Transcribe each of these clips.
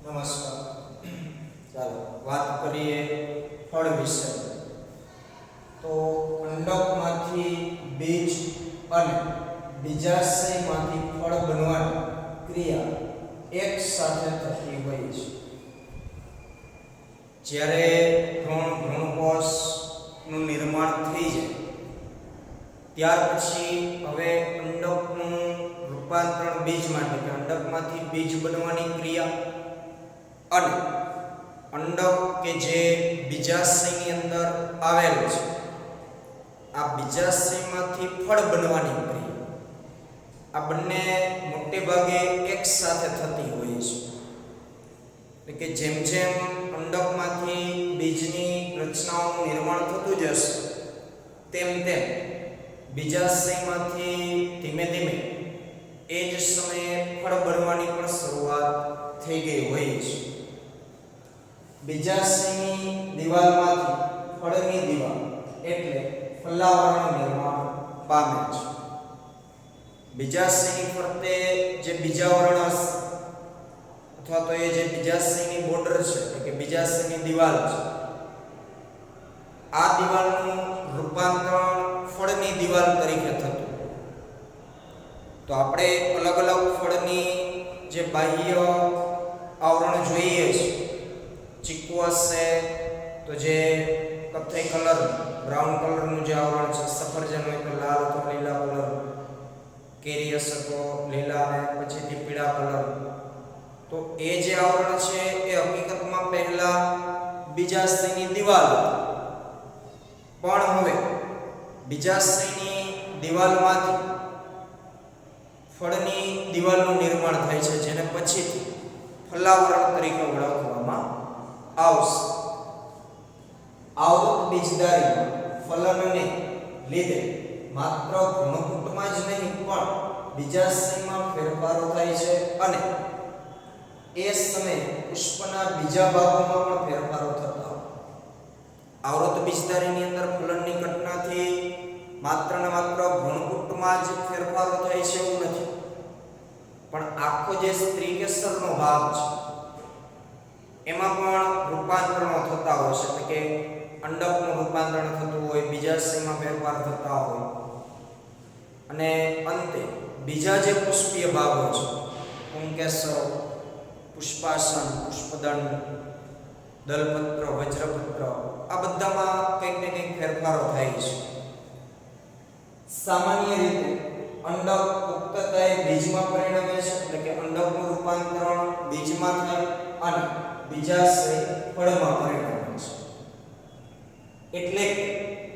નમસ્કાર. ચાલો વાત કરીએ ફળ વિશે. તો અંડકમાંથી બીજ અને બીજાશયમાંથી ફળ બનવાની ક્રિયા એક સાથે થતી હોય છે. જ્યારે ભ્રૂણકોષનું નિર્માણ થઈ જાય ત્યાર પછી હવે અંડકનું રૂપાંતરણ બીજમાં એટલે કે અંડકમાંથી બીજ બનવાની ક્રિયા અને અંડક કે જે બીજાશયની અંદર આવેલું છે આ બીજાશયમાંથી ફળ બનવાની ક્રિયા આ બંને મોટે ભાગે એક સાથે થતી હોય છે. એટલે કે જેમ જેમ અંડકમાંથી બીજની રચનાઓનું નિર્માણ થતું જશે તેમ તેમ બીજાશયમાંથી ધીમે ધીમે એ જ સમયે ફળ બનવાની પણ શરૂઆત થઈ ગઈ હોય છે. બીજાશયની દિવાલમાંથી ફળની દિવાલ એટલે ફલાવરણ નિર્માણ પામે છે. બીજાશયની ફરતે જે બીજાવરણ હશે અથવા તો એ જે બીજાશયની બોર્ડર છે એટલે કે બીજાશયની દિવાલ છે આ દિવાલનું રૂપાંતરણ ફળની દિવાલ તરીકે થતું. તો આપણે અલગ અલગ ફળની જે બાહ્ય આવરણ જોઈએ છે. ચીકુ હશે તો જે કથ્થઈ કલર બ્રાઉન કલરનું જે આવરણ છે, સફરજન હોય તો લાલ અથવા લીલા કલર, કેરી હશે તો લીલા અને પછીથી પીળા કલર. તો એ જે આવરણ છે એ હકીકતમાં પહેલા બીજાશયની દિવાલ હતી, પણ હવે બીજાશયની દિવાલમાંથી ફળની દિવાલનું નિર્માણ થાય છે જેને પછીથી ફલાવરણ તરીકે ઓળખવામાં આવશે. આવૃત બીજધારી ફલનને લીધે માત્ર ભ્રૂણકૂટમાં જ નહીં પણ બીજાશયમાં ફેરફારો થાય છે અને એ સમયે પુષ્પના બીજા ભાગોમાં પણ ફેરફારો થતા હોય. આવૃત બીજધારીની અંદર ફલનની ઘટનાથી માત્ર ને માત્ર ભ્રૂણકૂટમાં જ ફેરફારો થાય છે એવું નથી, પણ આખો જે સ્ત્રીકેસરનો ભાગ છે એમાં પણ રૂપાંતરણો થતા હોય છે. એટલે કે અંડકનું રૂપાંતરણ થતું હોય, બીજાશયમાં ફેરફાર થતા હોય અને અંતે બીજા જે પુષ્પીય ભાગો છે પુંકેસરો, પુષ્પાસન, પુષ્પદંડ, દલપત્ર, વજ્રપત્ર આ બધામાં કંઈક ને કંઈક ફેરફારો થાય છે. સામાન્ય રીતે અંડક પુખ્તતાએ બીજમાં પરિણમે છે એટલે કે અંડકનું રૂપાંતરણ બીજમાં થાય અને બીજાશય ફળમાં પરિણમે છે. એટલે કે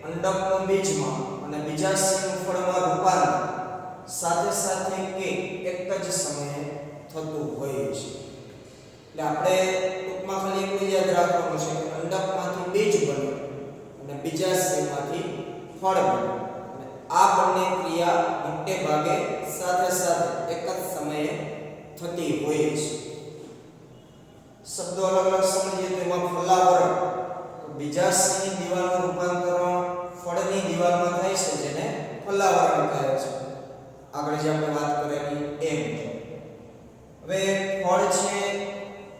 અંડકનું બીજમાં અને બીજાશયનું ફળમાં રૂપાંતર સાથે સાથે કે એક જ સમયે થતું હોય છે. એટલે આપણે ટૂંકમાં ખાલી એટલું યાદ રાખવાનું છે કે અંડકમાંથી બીજ બને અને બીજાશયમાંથી ફળ બને. આ બંને ક્રિયા મોટે ભાગે સાથે સાથે એક જ સમયે થતી હોય છે. શબ્દો અલગ અલગ સમજીએ તો એમાં ફલાવરણ તો બીજાશયની દિવાલનું રૂપાંતરણ ફળની દિવાલમાં થાય છે જેને ફલાવરણ કહે છે. આગળ જે આપણે વાત કરેલી એમ. હવે ફળ છે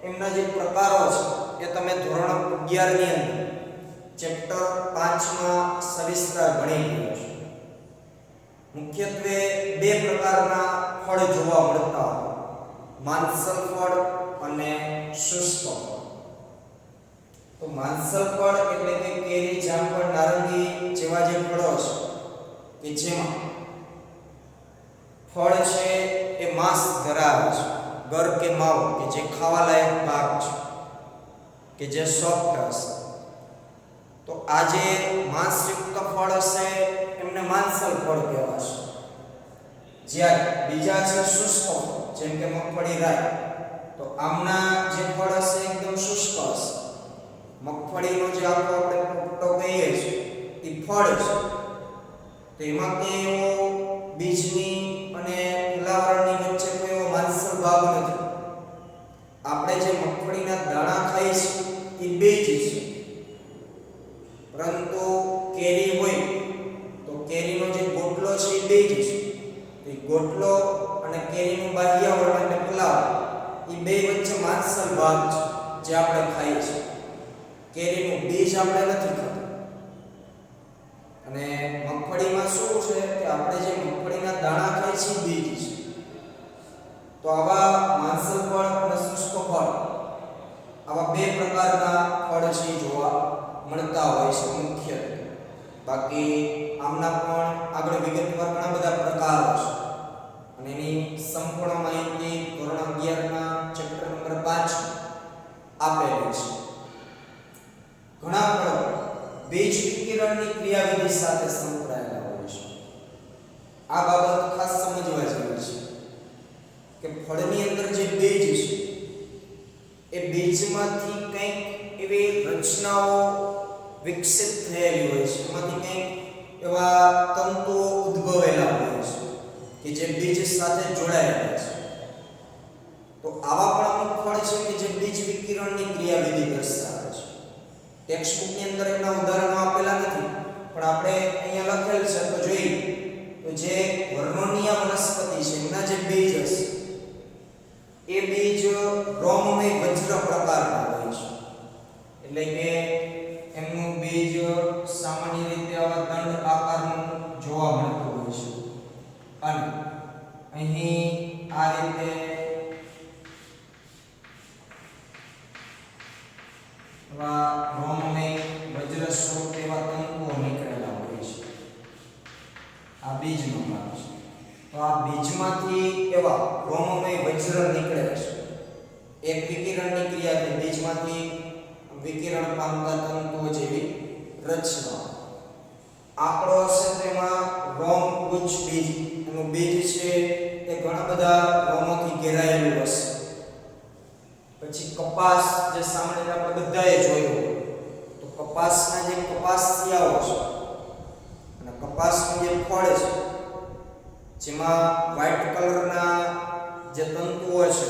એમના જે પ્રકારો છે એ તમે ધોરણ 11 ની અંદર ચેપ્ટર 5 માં સવિસ્તર ભણી ગયા છો. મુખ્યત્વે બે પ્રકારના ફળ જોવા મળતા હોય, માંસલ ફળ અને શુષ્ક ફળ. તો માંસલ ફળ એટલે કે કેરી, જામફળ, નારંગી જેવા જે ફળો છે કે જેમાં ફળ છે એ માંસ ધરાવે છે, ગર કે માવો કે જે ખાવા લાયક ભાગ છે કે જે સોફ્ટ હશે. તો આ જે માંસયુક્ત ફળ હશે એમને માંસલ ફળ કહેવાશે. જ્યારે બીજા છે શુષ્ક ફળ જેમ કે મગફળી, રાઈ તો આમના જે ફળ હશે એકદમ શુષ્ક હશે. મગફળીનો જે આખો આપણે પોપટો કહીએ છીએ એ ફળ છે તો એમાં કે એવો બીજની અને ફલાવરણની વચ્ચે કોઈ એવો માંસલ ભાગ નથી. આપણે જે મગફળીના દાણા ખાઈએ છીએ એ બીજ છે, પરંતુ કેરી હોય તો કેરીનો જે ગોટલો છે એ બીજ છે. તો એ ગોટલો અને કેરીનું બાહ્ય આવરણ એટલે ફલાવરણ એ બે વચ્ચે માંસલ ભાગ છે જે આપણે ખાઈએ છીએ. કેરીનું બીજ આપણે નથી ખાતા. અને મગફળીમાં શું છે કે આપણે જે મગફળીના દાણા ખાઈએ છીએ બીજ છે. તો આવા માંસલ ફળ અને શુષ્ક ફળ આવા બે પ્રકારના ફળ છે જોવા મળતા હોય છે મુખ્યત્વે. બાકી આમના પણ આગળ વિગતવાર ઘણા બધા પ્રકારો છે અને એની સંપૂર્ણ માહિતી ધોરણ 11 ના ચેપ્ટર નંબર 5 આપેલી છે. ઘણા ફળો બીજ વિકિરણની ક્રિયાવિધિ સાથે સંકળાયેલા હોય છે. આ બાબત ખાસ સમજવા જેવી છે કે ફળની અંદર જે બીજ છે એ બીજમાંથી કંઈક એવી રચનાઓ વિકસિત થયેલી હોય છે. એમાંથી કંઈક એવા તંતુઓ ઉદ્ભવેલા હોય છે કે જે બીજ સાથે જોડાયેલા છે. તો આવા પણ અમુક ફળ છે કે જે બીજ વિકિરણની ક્રિયાવિધિ દર્શાવે છે. ટેક્સ્ટ બુક ની અંદર એના ઉદાહરણો આપેલા નથી, પણ આપણે અહીંયા લખેલ છે તો જોઈએ તો જે વર્નોનિયા વનસ્પતિ છે એના જે બીજ હશે એ બીજ રોમમય વજ્ર પ્રકારના હોય છે. એટલે કે એમનું બીજ સામાન્ય રીતે આવા દંડ આકારનું જોવા મળતું હોય છે અને અહીં આ રીતે રોમમય વજ્ર સ્વરૂપ એવા તંતુઓ નીકળેલા હોય છે. આ બીજનો ભાગ છે. તો આ બીજમાંથી એવા રોમમય વજ્ર નીકળે છે. એક વિકિરણની ક્રિયાથી બીજમાંથી વિકિરણ પામતા તંતુઓ જેવી રચના. આંકડો છે તેમાં રોમ ગુચ્છ બીજ એનું બીજ છે એ ઘણા બધા રોમોથી ઘેરાયેલું હશે. પછી કપાસ જે સામાન્ય આપણે બધાએ જોયું તો કપાસના જે કપાસિયાઓ છે અને કપાસનું જે ફળ છે જેમાં વ્હાઇટ કલરના જે તંતુઓ છે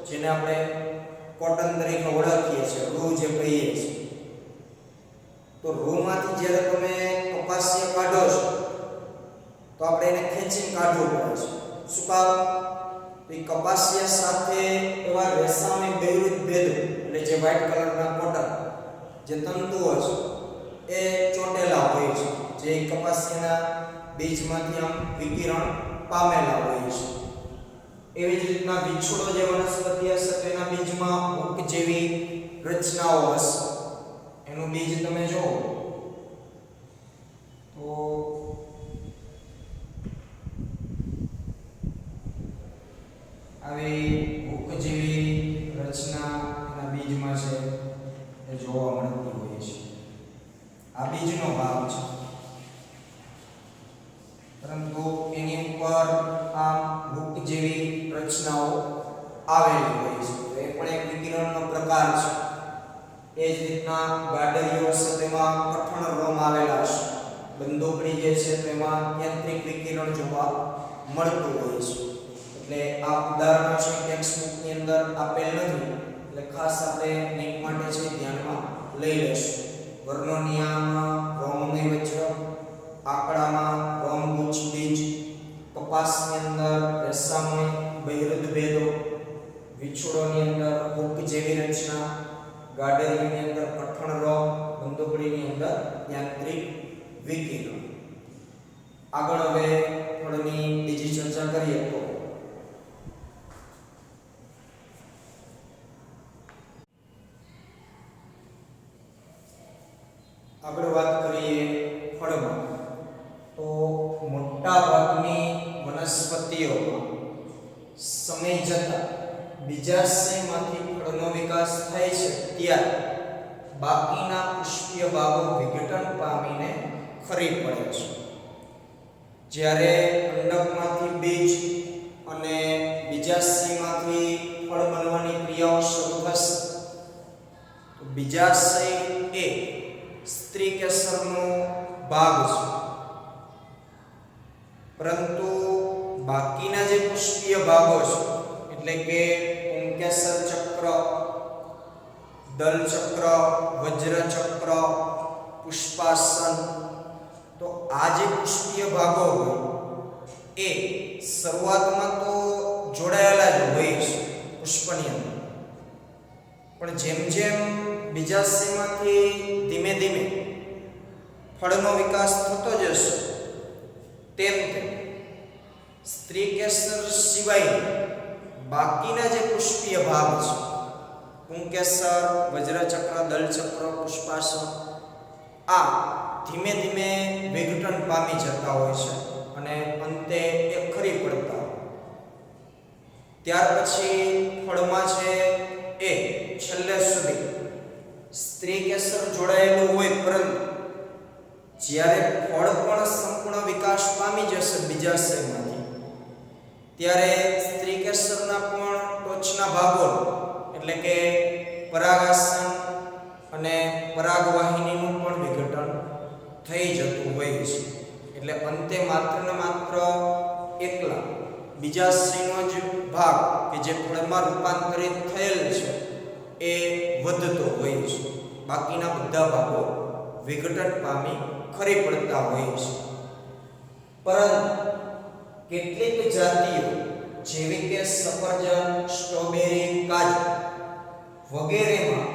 જેને આપણે કોટન તરીકે ઓળખીએ છીએ, રૂ જે કહીએ છીએ. તો રૂમાંથી જ્યારે તમે કપાસિયા કાઢો છો તો આપણે એને ખેંચીને કાઢવું પડે છે. શું કામ? તો કપાસિયા સાથે એવા રેસામે બહિરુદ્ધ ભેદો એટલે જે વ્હાઇટ કલરના કોટન જે તંતુઓ છે એ ચોટેલા હોય છે જે કપાસિયાના બીજમાંથી આમ વિકિરણ પામેલા હોય છે. એવી જ રીતના વિછોડો જે વનસ્પતિ હશે તેના બીજમાં હુક જેવી રચનાઓ હશે. એનું બીજ તમે જુઓ તો આવી હુક જેવી રચના એના બીજમાં છે એ જોવા મળતી હોય છે. આ બીજનો ભાગ છે, પરંતુ એની ઉપર આ હુક જેવી રચનાઓ આવેલી હોય છે. તો એ પણ એક વિકિરણનો પ્રકાર છે. એ જ રીતના ગાડરીઓ છે તેમાં કઠણ રોમ આવેલા છે. બંદૂકડી જે છે તેમાં યાંત્રિક વિકિરણ જોવા મળતું હોય છે. એટલે આ ઉદાહરણો છે ટેક્સ્ટ બુક ની અંદર આપેલ નથી, એટલે ખાસ આપણે લિંક માટે છે ધ્યાનમાં લઈ લેશું. વર્નોનિયામાં રોમમય વજ્ર, આંકડામાં રોમગુચ્છ બીજ, કપાસની અંદર રેસામય બહિરુદ્ધ ભેદો, વિછોડોની અંદર હુક જેવી રચના, ગાડરીની અંદર કઠણ રોમ, બંદૂકડીની અંદર યાંત્રિક વિકિરણ. આગળ હવે ફળની બીજી ચર્ચા કરીએ તો આગળ વાત કરીએ ફળમાં તો મોટા ભાગની વનસ્પતિઓમાં સમય જતાં બીજાશયમાંથી ફળનો વિકાસ થાય છે ત્યારે બાકીના પુષ્પીય ભાગો વિઘટન પામીને ખરી પડે છે. જ્યારે અંડકમાંથી બીજ અને બીજાશયમાંથી ફળ બનવાની ક્રિયાઓ શરૂ થશે તો બીજાશય એ સ્ત્રી કેસરનો ભાગ છે, પરંતુ બાકીના જે પુષ્પીય ભાગો છે એટલે કે પુંકેસર ચક્ર, દલ ચક્ર, વજ્ર ચક્ર, પુષ્પાસન, તો આ જે પુષ્પીય ભાગો હોય એ શરૂઆતમાં તો જોડાયેલા જ હોય છે પુષ્પની અંદર, પણ જેમ જેમ બીજાશયમાંથી ધીમે ધીમે ફળનો વિકાસ થતો જશે તેમ તેમ સ્ત્રી કેસર સિવાય બાકીના જે પુષ્પીય ભાગ છે પુંકેસર, વજ્રચક્ર, દલચક્ર, પુષ્પાસન આ ધીમે ધીમે વિઘટન પામી જતા હોય છે અને અંતે એ ખરી પડતા. ત્યાર પછી ફળમાં છે એ છેલ્લે સુધી સ્ત્રી કેસર જોડાયેલું હોય, પરંતુ જ્યારે ફળ પણ સંપૂર્ણ વિકાસ પામી જશે બીજાશયમાંથી ત્યારે સ્ત્રી કેસરના પણ ટોચના ભાગો એટલે કે પરાગાસન અને પરાગવાહિનીનું પણ વિઘટન થઈ જતું હોય છે. એટલે અંતે માત્ર ને માત્ર એકલા બીજાશયનો જ ભાગ કે જે ફળમાં રૂપાંતરિત થયેલ છે એ વધતો હોય છે. બાકીના બધા ભાગો વિઘટન પામી ખરી પડતા હોય છે. પરંતુ કેટલીક જાતિઓ જેવી કે સફરજન, સ્ટ્રોબેરી, કાજુ વગેરેમાં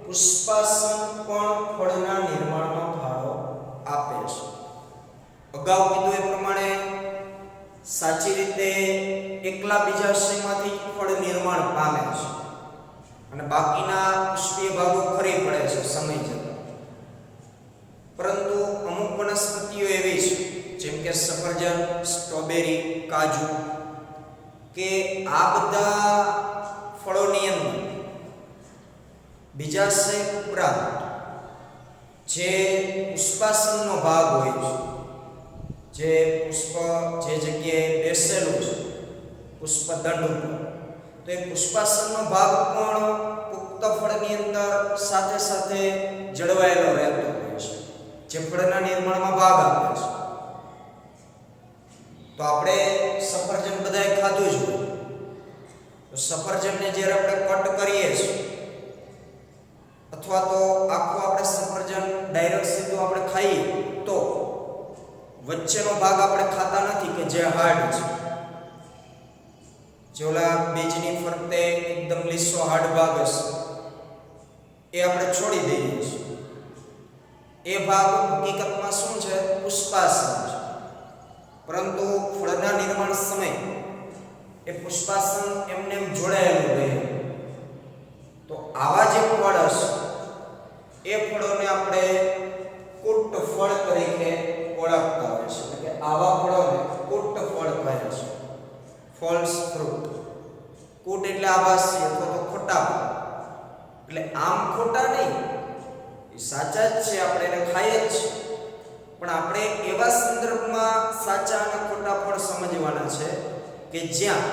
પુષ્પાસન પણ ફળના નિર્માણમાં ફાળો આપે છે. અગાઉ કીધું એ પ્રમાણે સાચી રીતે એકલા બીજાશયમાંથી ફળ નિર્માણ પામે છે અને બાકીના પુષ્પીય ભાગો ખરી પડે છે સમય જતાં. પરંતુ અમુક વનસ્પતિઓ એવી છે જેમ કે સફરજન, સ્ટ્રોબેરી, કાજુ કે આ બધા ફળોની અંદર બીજાશય ઉપરાંત જે પુષ્પાસનનો ભાગ હોય છે, જે પુષ્પ જે જગ્યાએ બેસેલું છે પુષ્પદંડ ઉપર, તો એ પુષ્પાસનનો ભાગ પણ પુખ્ત ફળની અંદર સાથે સાથે જળવાયેલો રહેતો હોય છે, જે ફળના નિર્માણમાં ભાગ આપે છે. તો આપણે સફરજન બધાએ ખાધું જ હોય, તો સફરજનને જ્યારે આપણે કટ કરીએ છીએ અથવા તો આખું આપણે સફરજન ડાયરેક્ટ સીધું આપણે ખાઈએ તો વચ્ચેનો ભાગ આપણે ખાતા નથી કે જે હાર્ડ છે, જે ઓલા બીજની ફરતે એકદમ લીસો હાર્ડ ભાગ હશે એ આપણે છોડી દઈએ છીએ. એ ભાગ હકીકતમાં શું છે? પુષ્પાસન છે. પરંતુ ફળના નિર્માણ સમયે એ પુષ્પાસન એમને જોડાયેલું રહે. તો આવા જે ફળ હશે એ ફળોને આપણે કુટ ફળ તરીકે ઓળખતા હોય છે. એટલે કે આવા ફળોને કુટ ફળ કહે છે, ફોલ્સ ફ્રૂટ. કુટ એટલે આભાસી અથવા તો ખોટા ફળ. એટલે આમ ખોટા નહીં, એ સાચા જ છે, આપણે એને ખાઈએ જ છીએ, પણ આપણે એવા સંદર્ભમાં સાચા અને ખોટા ફળ સમજવાના છે કે જ્યાં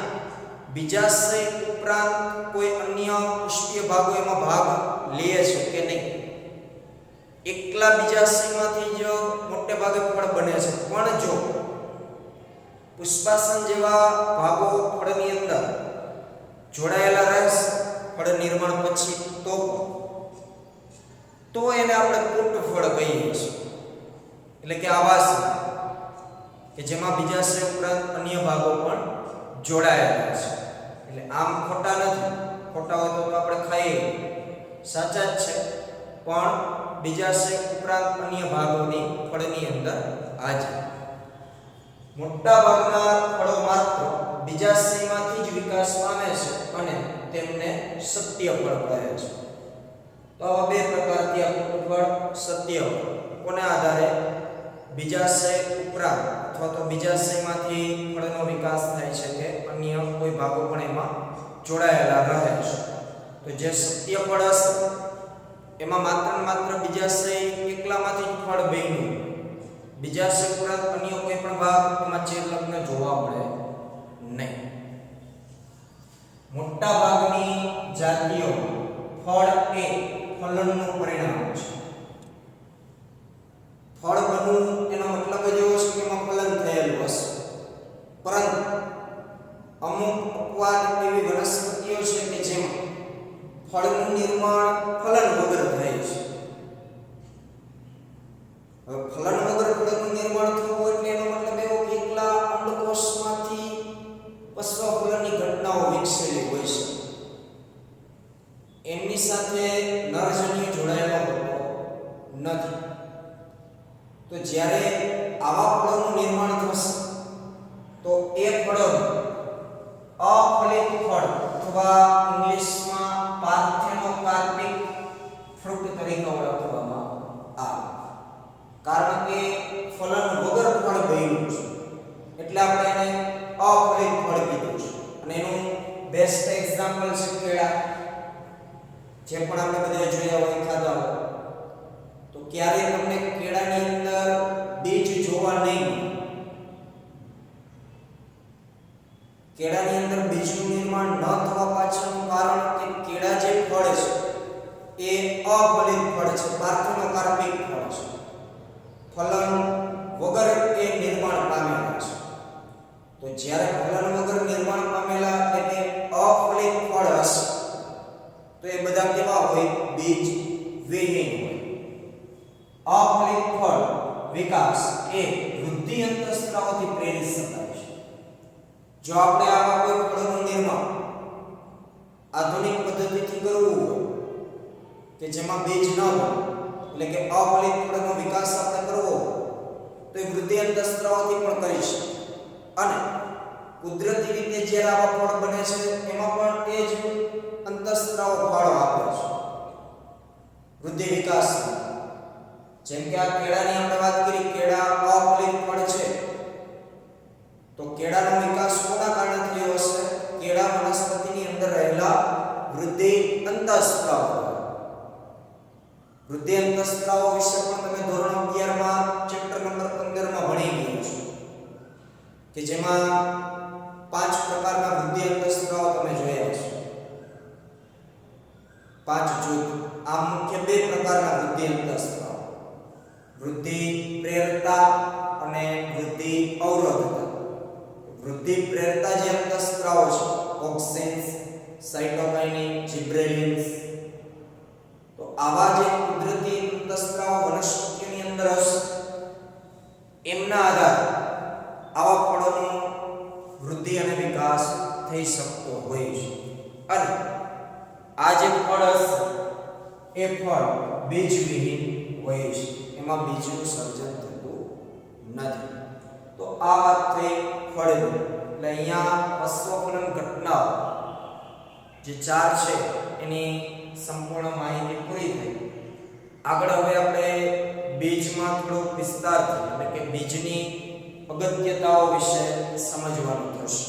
બીજાશય ઉપરાંત કોઈ અન્ય પુષ્પીય ભાગો એમાં ભાગ લે છે કે નહીં. એકલા બીજાશયમાંથી જ મોટે ભાગે ફળ બને છે, પણ જો પુષ્પાસન જેવા ભાગો ફળની અંદર જોડાયેલા રહેશે ફળ નિર્માણ પછી તો એને આપણે કુટ ફળ કહીએ છીએ. એટલે કે આવાસી કે જેમાં બીજાશય ઉપરાંત અન્ય ભાગો પણ જોડાયેલા છે. એટલે આમ ખોટા નથી. ખોટા હોય તો આપણે ખાઈએ, સાચા જ છે, પણ બીજાશય ઉપરાંત અન્ય ભાગોની ફળની અંદર હાજર. મોટા ભાગના ફળો માત્ર બીજાશયમાંથી જ વિકાસ પામે છે અને તેમને સત્ય ફળ કહે છે. તો આવા બે પ્રકારથી આ કુટ ફળ, સત્ય ફળ કોના આધારે? બીજાશય ઉપરાંત અથવા તો બીજાશયમાંથી ફળનો વિકાસ થાય છે કે અન્ય કોઈ ભાગો પણ એમાં જોડાયેલા રહે છે. તો જે સત્ય ફળ હશે એમાં માત્ર બીજાશય એકલામાંથી જ ફળ બન્યું, બીજાશય ઉપરાંત અન્ય કોઈ પણ ભાગ એમાં ચેરલગ્ન જોવા મળે નહીં. મોટા ભાગની જાતિઓ ફળ એ ફલનનું પરિણામ છે. ફળ બનવું એનો મતલબ જ એવો છે કે એમાં ફલન થયેલું હશે. પરંતુ અમુક અપવાદ એવી વનસ્પતિઓ છે કે જેમાં ફળનું નિર્માણ ફલન વગર થાય છે. ફલન વગર ફળનું નિર્માણ થવું એટલે એનો મતલબ એવો કે એકલા અંડકોષમાંથી પશ્વ ફલનની ઘટનાઓ વિકસેલી હોય છે. એમની સાથે નરજન્યુ જોડાયેલો હોતો નથી. તો જ્યારે આવા ફળોનું નિર્માણ થશે તો એ ફળોને અફલિત ફળ અથવા ઇંગ્લિશમાં પાર્થેનોકાર્પિક ફ્રૂટ તરીકે ઓળખવામાં આવે. કારણ કે ફલન વગર ફળ બન્યું છે એટલે આપણે એને અફલિત ફળ કીધું છે. અને એનું બેસ્ટ એક્ઝામ્પલ છે કેળા. જે પણ આપણે બધા જોયા હોય ખાધા હોય તો ક્યારે તમને કેળાની અંદર બીજ જોવા નહીં મળે. કેળાની અંદર બીજનું નિર્માણ ન થવા પાછળનું કારણ કે કેળા જે ફળ છે એ અફલિત ફળ છે, પાર્થેનોકાર્પિક ફળ છે. ફલન વગર એ નિર્માણ પામેલા છે. તો જ્યારે ફલન વગર નિર્માણ પામેલા એટલે અફલિત ફળ હશે તો એ બધા કેવા હોય? બીજ વિહીન હોય. અફલિત ફળ વિકાસ એ વૃદ્ધિ અંતઃસ્ત્રાવથી પ્રેરિત શકાય છે. જો આપણે આવા કોઈ ફળોનું નિર્માણ આધુનિક પદ્ધતિથી કરવું હોય કે જેમાં બીજ ન હોય એટલે કે અફલિત ફળનો વિકાસ આપણે કરવો હોય તો એ વૃદ્ધિ અંતઃસ્ત્રાવથી પણ કરી શકે. અને કુદરતી રીતે જ્યારે આવા ફળ બને છે એમાં પણ એ જ અંતઃસ્ત્રાવ ફાળો આપે છે વૃદ્ધિ વિકાસ. જેમ કે આ કેળાની આપણે વાત કરી, કેળા અફલિત ફળ છે તો કેળાનો વિકાસ કોના કારણે થયો હશે? કેળા વનસ્પતિની અંદર રહેલા વૃદ્ધિ અંતઃસ્ત્રાવ. વૃદ્ધિ અંતઃસ્ત્રાવ વિશે પણ તમે ધોરણ 11 માં ચેપ્ટર નંબર 15 માં ભણી ગયા છો કે જેમાં 5 પ્રકારના વૃદ્ધિ અંતઃસ્ત્રાવ તમે જોયા છે. 5 જૂથ. આ મુખ્ય 2 પ્રકારના વૃદ્ધિ અંતઃસ્ત્રાવ, વૃદ્ધિ પ્રેરતા અને વૃદ્ધિ અવરોધતા. વૃદ્ધિ પ્રેરતા જે અંતઃસ્ત્રાવો છે, ઓક્સિન્સ, સાઇટોકાઇનિન, જિબ્રેલિન્સ, તો આવા જે કુદરતી અંતઃસ્ત્રાવો વનસ્પતિની અંદર હશે એમના આધારે આવા ફળોનો વૃદ્ધિ અને વિકાસ થઈ શકતો હોય છે. અને આ જે ફળ હશે એ ફળ બીજ વિહીન હોય છે, એમાં બીજનું સર્જન થતું નથી. તો આ વાત થઈ ફળની. એટલે અહીંયા પશ્વફલન ઘટનાઓ જે 4 છે એની સંપૂર્ણ માહિતી પૂરી થઈ. આગળ હવે આપણે બીજમાં થોડો વિસ્તારથી એટલે કે બીજની અગત્યતાઓ વિશે સમજવાનું થશે.